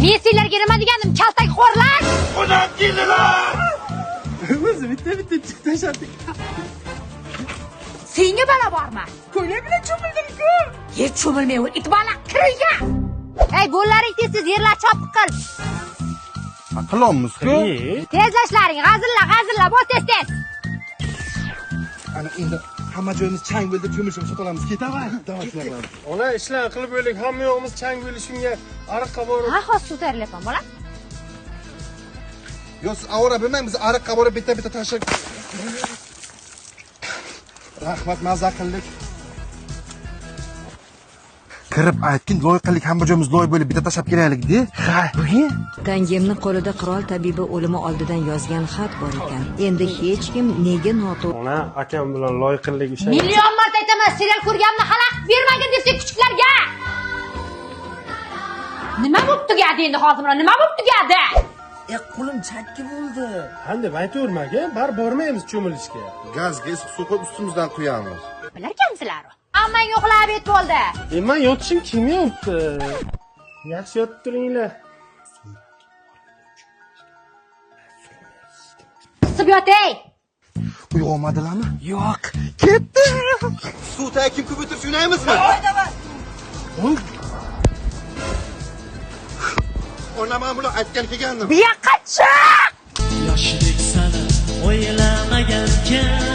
Men senlarga nima degandim, kaltak xo'rlar? Qonaq keldilar. O'zi bitta chiq tashladik. Senga balo bormi? Ko'ylak bilan cho'mildim-ku. Hech cho'milmayver, it bola kirga. Ey, bo'llaring tez yerlar chopiq qil. Qilamiz-ku. Tezlashlaring, g'azilla, bo'l tez. Ana endi hamma joyimiz chang bo'ldi, cho'milishib sotamiz. Ketaver. Davay shunaqa. Ona ishlar qilib o'ylik, hamma yo'g'imiz chang bo'lishunga ariqqa borib. Ha, hozir suv tayyorlayapman, bola. Yo, siz avora bilmang, biz ariqqa borib bitta tashlab. Rahmat, mazza qildik. Kirib aytgin, loy qildik, hamma joyimiz loy bo'lib bitta tashlab kelaylik-da. Ha, bugun Tangemni qo'lida qirol tabibi o'limi oldidan yozgan xat bor ekan. Endi hech kim nega noto'g'ri Ona akam bilan loyiqillik o'sha. Million marta aytaman, serial ko'rganimni xalaqit bermagin desang kuchuklarga. Nima bo'pti tugadi endi hozir mana? Nima bo'pti tugadi? Qo'lim chakki bo'ldi. Qanday aytavermaga, bar bormaymiz cho'milishga. gazga issiq suv qo'yib ustimizdan quyamiz. Bilarkansizlar? Hammang uxlab yet bo'ldi. Men yotishim kelmayapti. Yaxshi yotib turinglar. Isib yotay. Uyg'onmadilarmi? Yo'q. Ketdi. Suvda kim ko'p o'tirib o'ynaymizmi? Ona men buni aytgan kelgandim. Bu yoqqa chiq. Yoshlik sani o'ylamagankan